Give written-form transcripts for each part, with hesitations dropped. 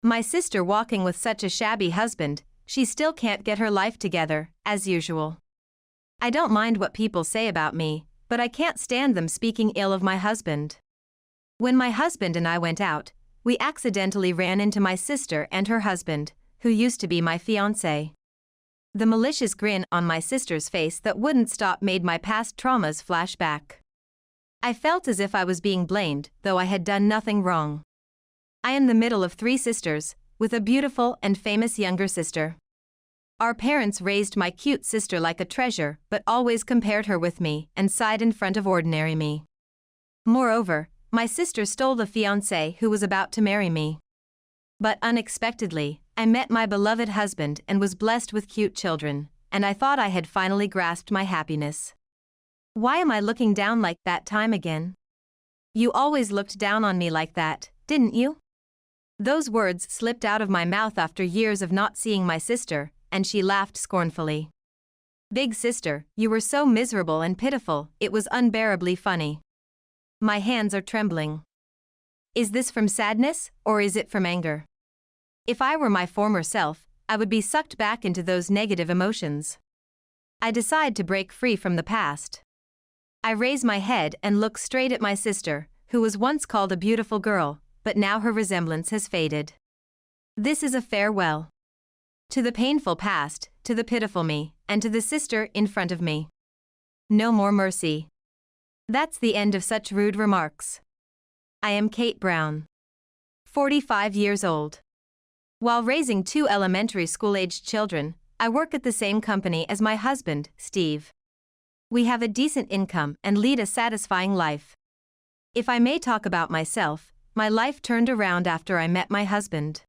My sister walking with such a shabby husband, she still can't get her life together, as usual. I don't mind what people say about me, but I can't stand them speaking ill of my husband. When my husband and I went out, we accidentally ran into my sister and her husband, who used to be my fiancé. The malicious grin on my sister's face that wouldn't stop made my past traumas flash back. I felt as if I was being blamed, though I had done nothing wrong. I am the middle of 3 sisters, with a beautiful and famous younger sister. Our parents raised my cute sister like a treasure, but always compared her with me and sighed in front of ordinary me. Moreover, my sister stole the fiancé who was about to marry me. But unexpectedly, I met my beloved husband and was blessed with cute children, and I thought I had finally grasped my happiness. Why am I looking down like that time again? You always looked down on me like that, didn't you? Those words slipped out of my mouth after years of not seeing my sister, and she laughed scornfully. Big sister, you were so miserable and pitiful, it was unbearably funny. My hands are trembling. Is this from sadness, or is it from anger? If I were my former self, I would be sucked back into those negative emotions. I decide to break free from the past. I raise my head and look straight at my sister, who was once called a beautiful girl, but now her resemblance has faded. This is a farewell. To the painful past, to the pitiful me, and to the sister in front of me. No more mercy. That's the end of such rude remarks. I am Kate Brown. 45 years old. While raising 2 elementary school-aged children, I work at the same company as my husband, Steve. We have a decent income and lead a satisfying life. If I may talk about myself, my life turned around after I met my husband.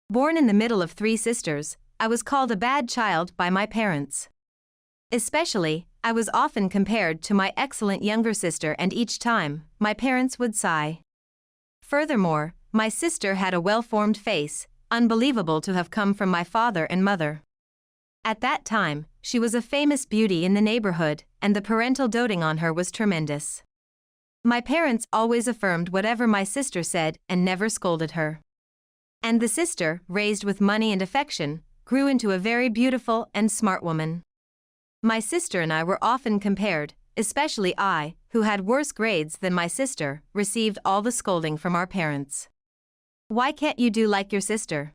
Born in the middle of 3 sisters, I was called a bad child by my parents. Especially, I was often compared to my excellent younger sister, and each time, my parents would sigh. Furthermore, my sister had a well-formed face, unbelievable to have come from my father and mother. At that time, she was a famous beauty in the neighborhood, and the parental doting on her was tremendous. My parents always affirmed whatever my sister said and never scolded her. And the sister, raised with money and affection, grew into a very beautiful and smart woman. My sister and I were often compared, especially I, who had worse grades than my sister, received all the scolding from our parents. Why can't you do like your sister?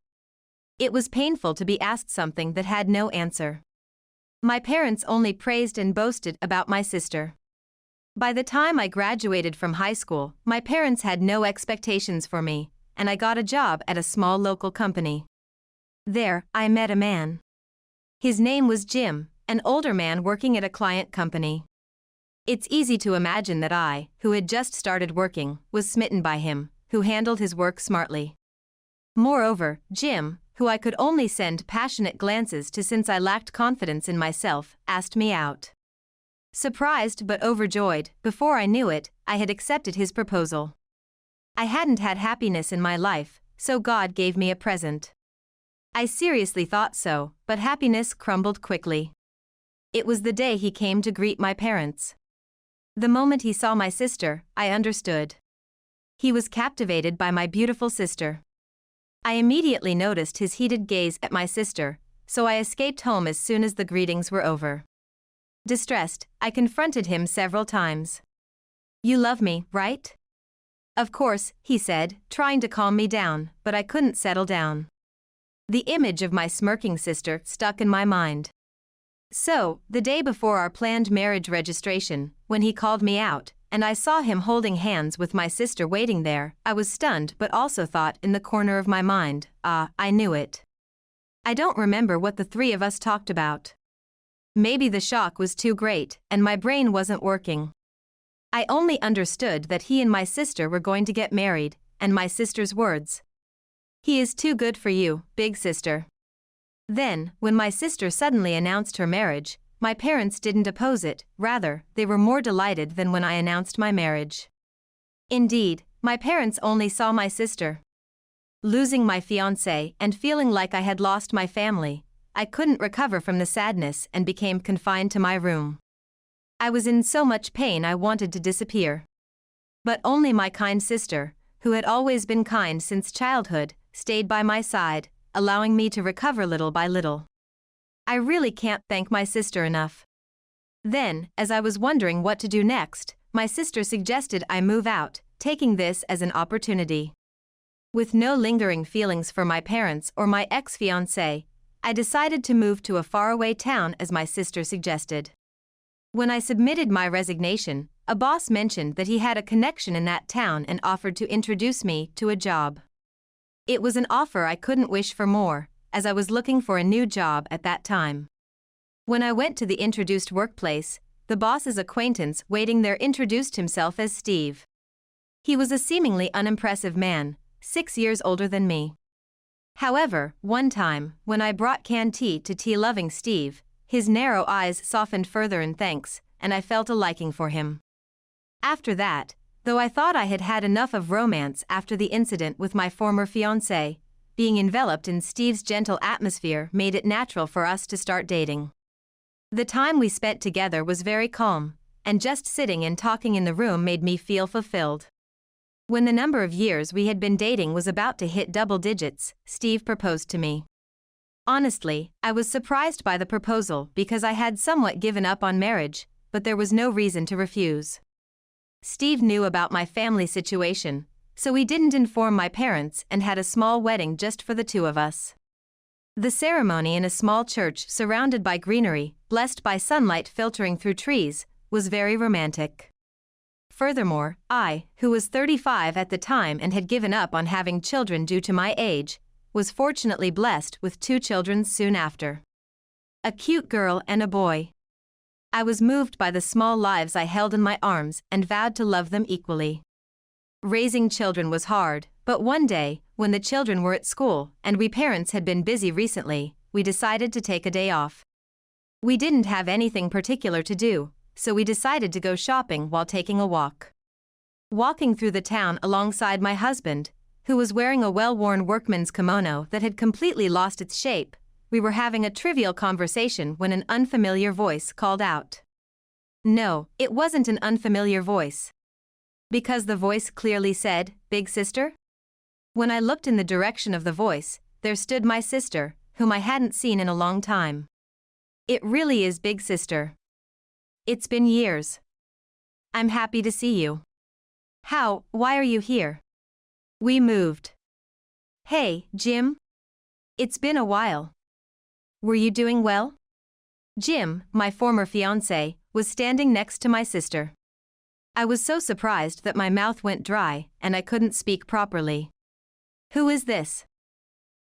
It was painful to be asked something that had no answer. My parents only praised and boasted about my sister. By the time I graduated from high school, my parents had no expectations for me, and I got a job at a small local company. There, I met a man. His name was Jim, an older man working at a client company. It's easy to imagine that I, who had just started working, was smitten by him, who handled his work smartly. Moreover, Jim, who I could only send passionate glances to since I lacked confidence in myself, asked me out. Surprised but overjoyed, before I knew it, I had accepted his proposal. I hadn't had happiness in my life, so God gave me a present. I seriously thought so, but happiness crumbled quickly. It was the day he came to greet my parents. The moment he saw my sister, I understood. He was captivated by my beautiful sister. I immediately noticed his heated gaze at my sister, so I escaped home as soon as the greetings were over. Distressed, I confronted him several times. "You love me, right?" "Of course," he said, trying to calm me down, but I couldn't settle down. The image of my smirking sister stuck in my mind. So, the day before our planned marriage registration, when he called me out, and I saw him holding hands with my sister waiting there, I was stunned but also thought in the corner of my mind, I knew it. I don't remember what the 3 of us talked about. Maybe the shock was too great, and my brain wasn't working. I only understood that he and my sister were going to get married, and my sister's words. "He is too good for you, big sister." Then, when my sister suddenly announced her marriage, my parents didn't oppose it, rather, they were more delighted than when I announced my marriage. Indeed, my parents only saw my sister. Losing my fiancé and feeling like I had lost my family, I couldn't recover from the sadness and became confined to my room. I was in so much pain I wanted to disappear. But only my kind sister, who had always been kind since childhood, stayed by my side, allowing me to recover little by little. I really can't thank my sister enough. Then, as I was wondering what to do next, my sister suggested I move out, taking this as an opportunity. With no lingering feelings for my parents or my ex-fiancé, I decided to move to a faraway town as my sister suggested. When I submitted my resignation, a boss mentioned that he had a connection in that town and offered to introduce me to a job. It was an offer I couldn't wish for more, as I was looking for a new job at that time. When I went to the introduced workplace, the boss's acquaintance waiting there introduced himself as Steve. He was a seemingly unimpressive man, 6 years older than me. However, one time, when I brought canned tea to tea-loving Steve, his narrow eyes softened further in thanks, and I felt a liking for him. After that, though I thought I had had enough of romance after the incident with my former fiancé, being enveloped in Steve's gentle atmosphere made it natural for us to start dating. The time we spent together was very calm, and just sitting and talking in the room made me feel fulfilled. When the number of years we had been dating was about to hit double digits, Steve proposed to me. Honestly, I was surprised by the proposal because I had somewhat given up on marriage, but there was no reason to refuse. Steve knew about my family situation, so he didn't inform my parents and had a small wedding just for the two of us. The ceremony in a small church surrounded by greenery, blessed by sunlight filtering through trees, was very romantic. Furthermore, I, who was 35 at the time and had given up on having children due to my age, was fortunately blessed with 2 children soon after. A cute girl and a boy. I was moved by the small lives I held in my arms and vowed to love them equally. Raising children was hard, but one day, when the children were at school and we parents had been busy recently, we decided to take a day off. We didn't have anything particular to do, so we decided to go shopping while taking a walk. Walking through the town alongside my husband, who was wearing a well-worn workman's kimono that had completely lost its shape, we were having a trivial conversation when an unfamiliar voice called out. No, it wasn't an unfamiliar voice. Because the voice clearly said, "Big sister?" When I looked in the direction of the voice, there stood my sister, whom I hadn't seen in a long time. It really is Big Sister. It's been years. I'm happy to see you. Why are you here? We moved. Hey, Jim. It's been a while. Were you doing well? Jim, my former fiancé, was standing next to my sister. I was so surprised that my mouth went dry and I couldn't speak properly. Who is this?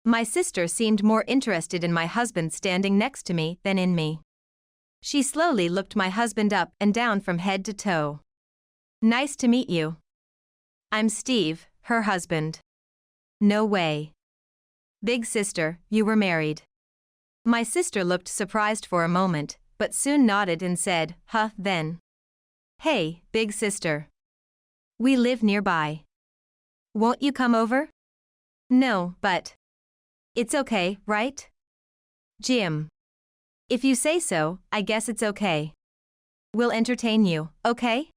My sister seemed more interested in my husband standing next to me than in me. She slowly looked my husband up and down from head to toe. Nice to meet you. I'm Steve, her husband. No way. Big sister, you were married. My sister looked surprised for a moment, but soon nodded and said, "Huh, then." Hey, big sister. We live nearby. Won't you come over? No, but. It's okay, right? Jim. If you say so, I guess it's okay. We'll entertain you, okay?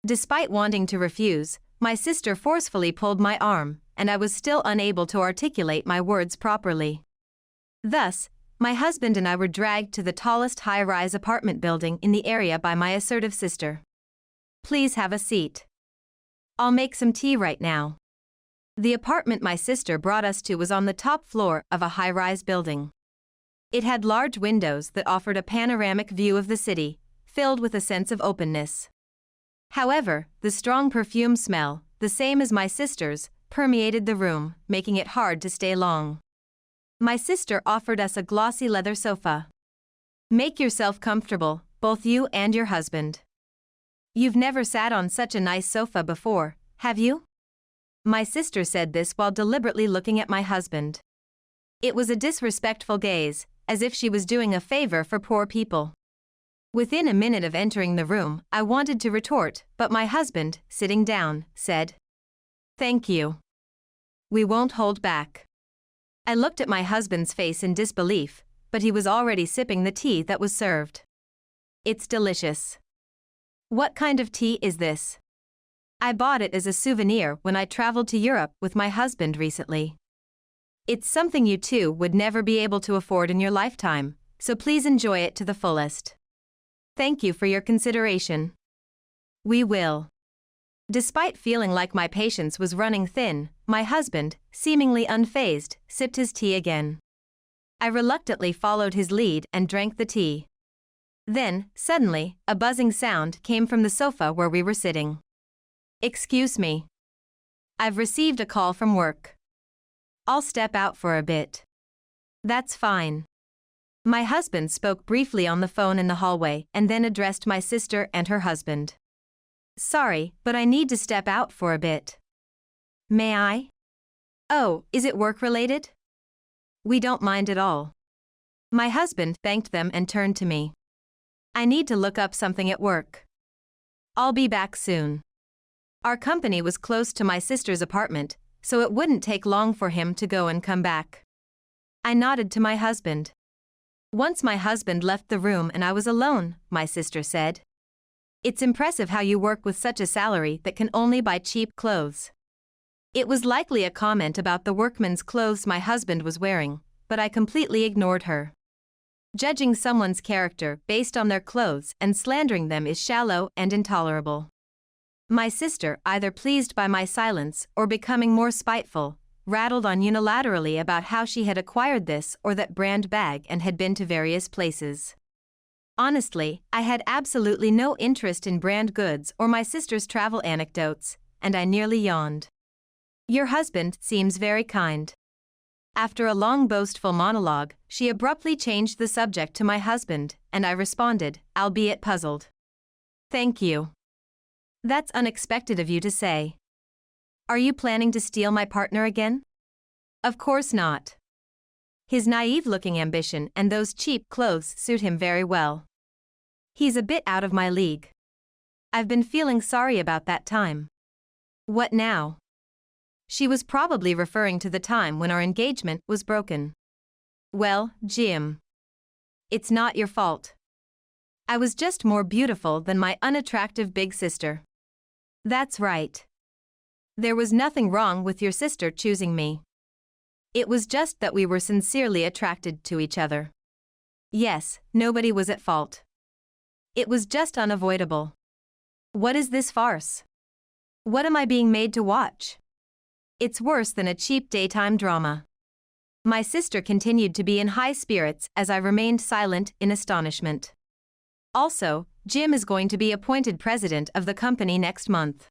Despite wanting to refuse, my sister forcefully pulled my arm, and I was still unable to articulate my words properly. Thus, my husband and I were dragged to the tallest high-rise apartment building in the area by my assertive sister. Please have a seat. I'll make some tea right now. The apartment my sister brought us to was on the top floor of a high-rise building. It had large windows that offered a panoramic view of the city, filled with a sense of openness. However, the strong perfume smell, the same as my sister's, permeated the room, making it hard to stay long. My sister offered us a glossy leather sofa. Make yourself comfortable, both you and your husband. You've never sat on such a nice sofa before, have you? My sister said this while deliberately looking at my husband. It was a disrespectful gaze, as if she was doing a favor for poor people. Within a minute of entering the room, I wanted to retort, but my husband, sitting down, said, "Thank you. We won't hold back." I looked at my husband's face in disbelief, but he was already sipping the tea that was served. It's delicious. What kind of tea is this? I bought it as a souvenir when I traveled to Europe with my husband recently. It's something you two would never be able to afford in your lifetime, so please enjoy it to the fullest. Thank you for your consideration. We will. Despite feeling like my patience was running thin, my husband, seemingly unfazed, sipped his tea again. I reluctantly followed his lead and drank the tea. Then, suddenly, a buzzing sound came from the sofa where we were sitting. Excuse me. I've received a call from work. I'll step out for a bit. That's fine. My husband spoke briefly on the phone in the hallway and then addressed my sister and her husband. Sorry, but I need to step out for a bit. May I? Oh, is it work-related? We don't mind at all. My husband thanked them and turned to me. I need to look up something at work. I'll be back soon. Our company was close to my sister's apartment, so it wouldn't take long for him to go and come back. I nodded to my husband. Once my husband left the room and I was alone, my sister said. It's impressive how you work with such a salary that can only buy cheap clothes. It was likely a comment about the workman's clothes my husband was wearing, but I completely ignored her. Judging someone's character based on their clothes and slandering them is shallow and intolerable. My sister, either pleased by my silence or becoming more spiteful, rattled on unilaterally about how she had acquired this or that brand bag and had been to various places. Honestly, I had absolutely no interest in brand goods or my sister's travel anecdotes, and I nearly yawned. Your husband seems very kind. After a long boastful monologue, she abruptly changed the subject to my husband, and I responded, albeit puzzled. Thank you. That's unexpected of you to say. Are you planning to steal my partner again? Of course not. His naive-looking ambition and those cheap clothes suit him very well. He's a bit out of my league. I've been feeling sorry about that time. What now? She was probably referring to the time when our engagement was broken. Well, Jim. It's not your fault. I was just more beautiful than my unattractive big sister. That's right. There was nothing wrong with your sister choosing me. It was just that we were sincerely attracted to each other. Yes, nobody was at fault. It was just unavoidable. What is this farce? What am I being made to watch? It's worse than a cheap daytime drama. My sister continued to be in high spirits as I remained silent in astonishment. Also, Jim is going to be appointed president of the company next month.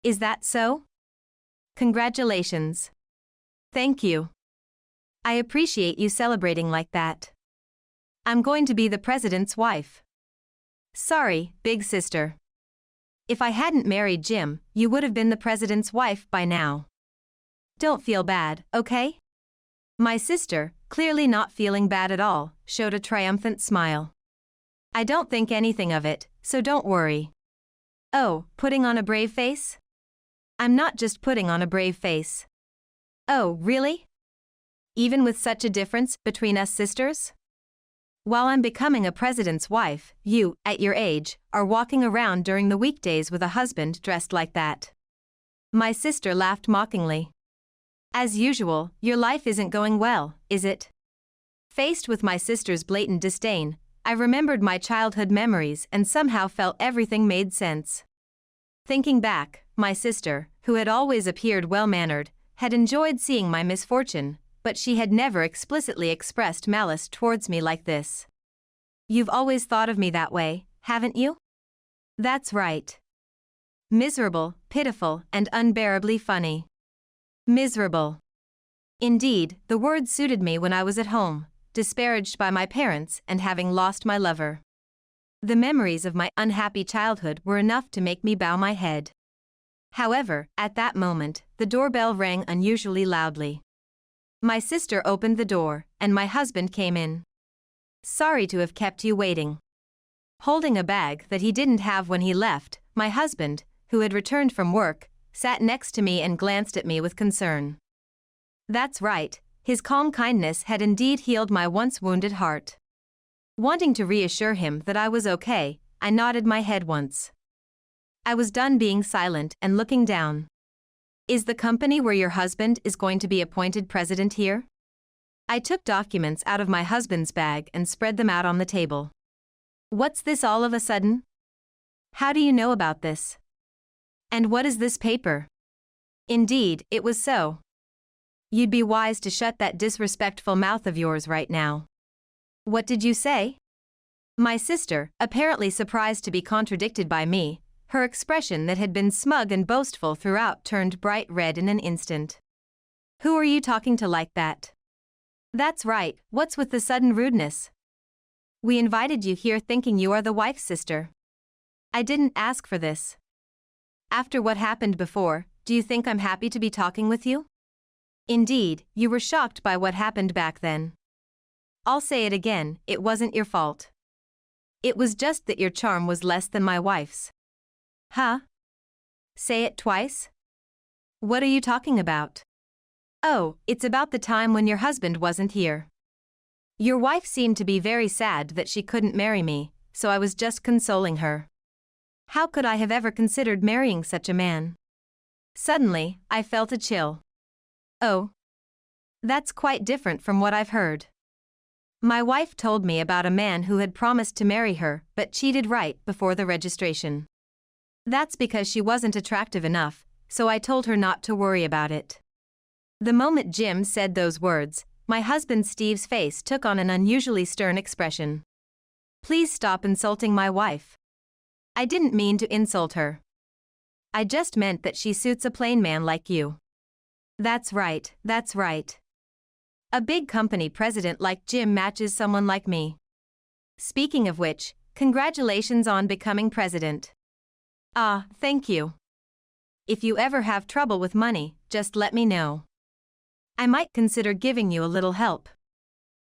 Is that so? Congratulations. Thank you. I appreciate you celebrating like that. I'm going to be the president's wife. Sorry, big sister. If I hadn't married Jim, you would have been the president's wife by now. Don't feel bad, okay? My sister, clearly not feeling bad at all, showed a triumphant smile. I don't think anything of it, so don't worry. Oh, putting on a brave face? I'm not just putting on a brave face. Oh, really? Even with such a difference between us sisters? While I'm becoming a president's wife, you, at your age, are walking around during the weekdays with a husband dressed like that. My sister laughed mockingly. As usual, your life isn't going well, is it? Faced with my sister's blatant disdain, I remembered my childhood memories and somehow felt everything made sense. Thinking back, my sister, who had always appeared well-mannered, had enjoyed seeing my misfortune, but she had never explicitly expressed malice towards me like this. You've always thought of me that way, haven't you? That's right. Miserable, pitiful, and unbearably funny. Miserable. Indeed, the word suited me when I was at home, disparaged by my parents and having lost my lover. The memories of my unhappy childhood were enough to make me bow my head. However, at that moment, the doorbell rang unusually loudly. My sister opened the door, and my husband came in. Sorry to have kept you waiting. Holding a bag that he didn't have when he left, my husband, who had returned from work, sat next to me and glanced at me with concern. That's right, his calm kindness had indeed healed my once wounded heart. Wanting to reassure him that I was okay, I nodded my head once. I was done being silent and looking down. Is the company where your husband is going to be appointed president here? I took documents out of my husband's bag and spread them out on the table. What's this all of a sudden? How do you know about this? And what is this paper? Indeed, it was so. You'd be wise to shut that disrespectful mouth of yours right now. What did you say? My sister, apparently surprised to be contradicted by me, her expression that had been smug and boastful throughout turned bright red in an instant. Who are you talking to like that? That's right, what's with the sudden rudeness? We invited you here thinking you are the wife's sister. I didn't ask for this. After what happened before, do you think I'm happy to be talking with you? Indeed, you were shocked by what happened back then. I'll say it again, it wasn't your fault. It was just that your charm was less than my wife's. Huh? Say it twice? What are you talking about? Oh, it's about the time when your husband wasn't here. Your wife seemed to be very sad that she couldn't marry me, so I was just consoling her. How could I have ever considered marrying such a man? Suddenly, I felt a chill. Oh. That's quite different from what I've heard. My wife told me about a man who had promised to marry her but cheated right before the registration. That's because she wasn't attractive enough, so I told her not to worry about it. The moment Jim said those words, my husband Steve's face took on an unusually stern expression. Please stop insulting my wife. I didn't mean to insult her. I just meant that she suits a plain man like you. That's right, that's right. A big company president like Jim matches someone like me. Speaking of which, congratulations on becoming president. Ah, thank you. If you ever have trouble with money, just let me know. I might consider giving you a little help.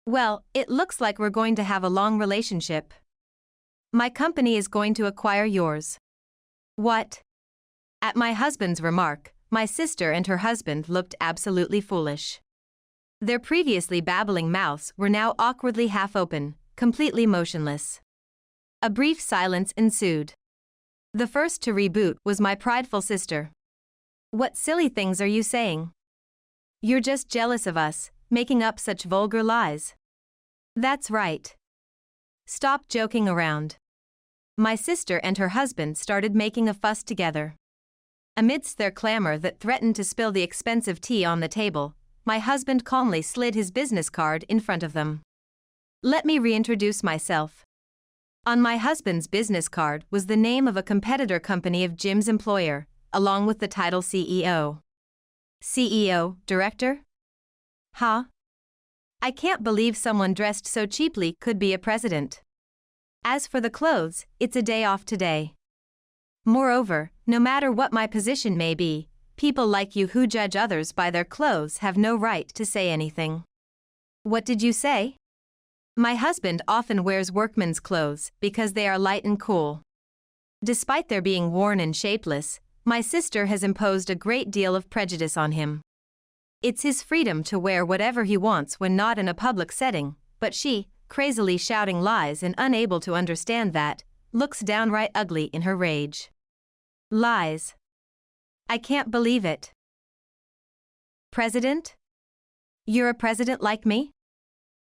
Well, it looks like we're going to have a long relationship. My company is going to acquire yours. What? At my husband's remark, my sister and her husband looked absolutely foolish. Their previously babbling mouths were now awkwardly half open, completely motionless. A brief silence ensued. The first to reboot was my prideful sister. What silly things are you saying? You're just jealous of us, making up such vulgar lies. That's right. Stop joking around. My sister and her husband started making a fuss together. Amidst their clamor that threatened to spill the expensive tea on the table, my husband calmly slid his business card in front of them. Let me reintroduce myself. On my husband's business card was the name of a competitor company of Jim's employer, along with the title CEO. CEO, director? Huh? I can't believe someone dressed so cheaply could be a president. As for the clothes, it's a day off today. Moreover, no matter what my position may be, people like you who judge others by their clothes have no right to say anything. What did you say? My husband often wears workman's clothes because they are light and cool. Despite their being worn and shapeless, my sister has imposed a great deal of prejudice on him. It's his freedom to wear whatever he wants when not in a public setting, but she, crazily shouting lies and unable to understand that, looks downright ugly in her rage. Lies. I can't believe it. President? You're a president like me?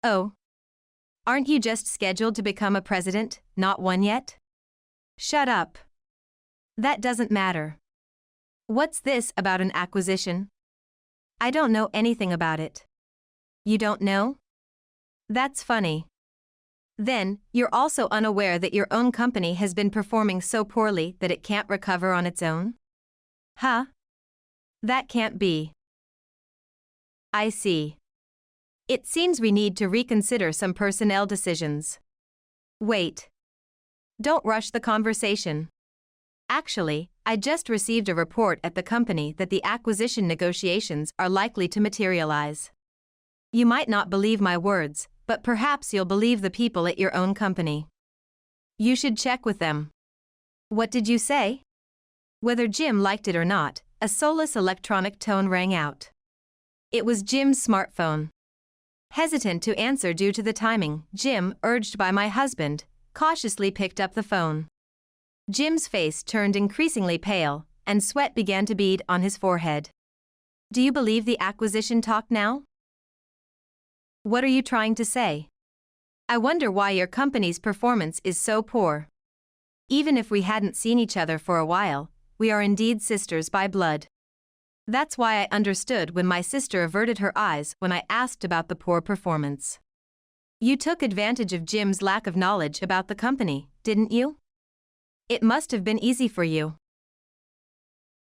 Oh. Aren't you just scheduled to become a president, not one yet? Shut up. That doesn't matter. What's this about an acquisition? I don't know anything about it. You don't know? That's funny. Then, you're also unaware that your own company has been performing so poorly that it can't recover on its own? Huh? That can't be. I see. It seems we need to reconsider some personnel decisions. Wait. Don't rush the conversation. Actually, I just received a report at the company that the acquisition negotiations are likely to materialize. You might not believe my words, but perhaps you'll believe the people at your own company. You should check with them. What did you say? Whether Jim liked it or not, a soulless electronic tone rang out. It was Jim's smartphone. Hesitant to answer due to the timing, Jim, urged by my husband, cautiously picked up the phone. Jim's face turned increasingly pale, and sweat began to bead on his forehead. Do you believe the acquisition talk now? What are you trying to say? I wonder why your company's performance is so poor. Even if we hadn't seen each other for a while, we are indeed sisters by blood. That's why I understood when my sister averted her eyes when I asked about the poor performance. You took advantage of Jim's lack of knowledge about the company, didn't you? It must have been easy for you.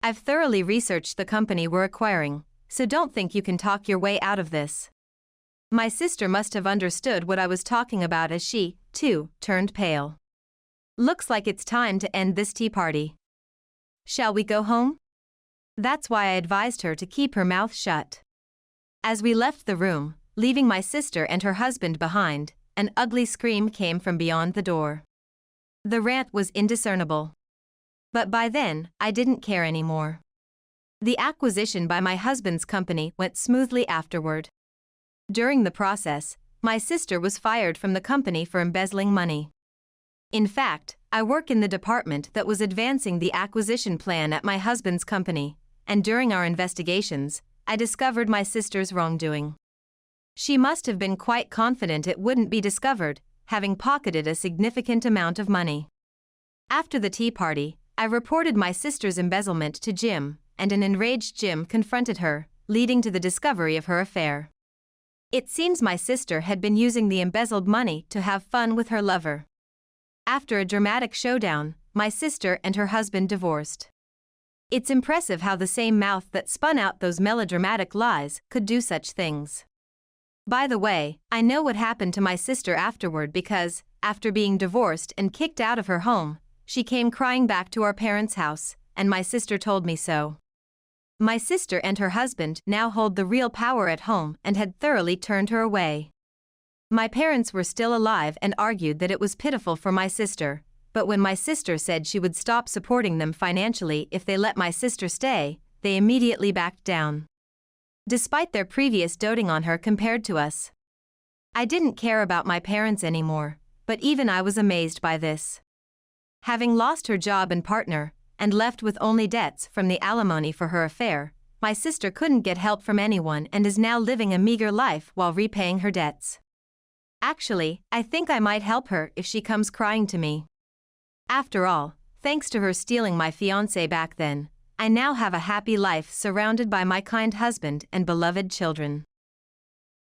I've thoroughly researched the company we're acquiring, so don't think you can talk your way out of this. My sister must have understood what I was talking about as she, too, turned pale. Looks like it's time to end this tea party. Shall we go home? That's why I advised her to keep her mouth shut. As we left the room, leaving my sister and her husband behind, an ugly scream came from beyond the door. The rant was indiscernible. But by then, I didn't care anymore. The acquisition by my husband's company went smoothly afterward. During the process, my sister was fired from the company for embezzling money. In fact, I work in the department that was advancing the acquisition plan at my husband's company, and during our investigations, I discovered my sister's wrongdoing. She must have been quite confident it wouldn't be discovered, having pocketed a significant amount of money. After the tea party, I reported my sister's embezzlement to Jim, and an enraged Jim confronted her, leading to the discovery of her affair. It seems my sister had been using the embezzled money to have fun with her lover. After a dramatic showdown, my sister and her husband divorced. It's impressive how the same mouth that spun out those melodramatic lies could do such things. By the way, I know what happened to my sister afterward because, after being divorced and kicked out of her home, she came crying back to our parents' house, and my sister told me so. My sister and her husband now hold the real power at home and had thoroughly turned her away. My parents were still alive and argued that it was pitiful for my sister, but when my sister said she would stop supporting them financially if they let my sister stay, they immediately backed down. Despite their previous doting on her compared to us. I didn't care about my parents anymore, but even I was amazed by this. Having lost her job and partner, and left with only debts from the alimony for her affair, my sister couldn't get help from anyone and is now living a meager life while repaying her debts. Actually, I think I might help her if she comes crying to me. After all, thanks to her stealing my fiancé back then, I now have a happy life surrounded by my kind husband and beloved children.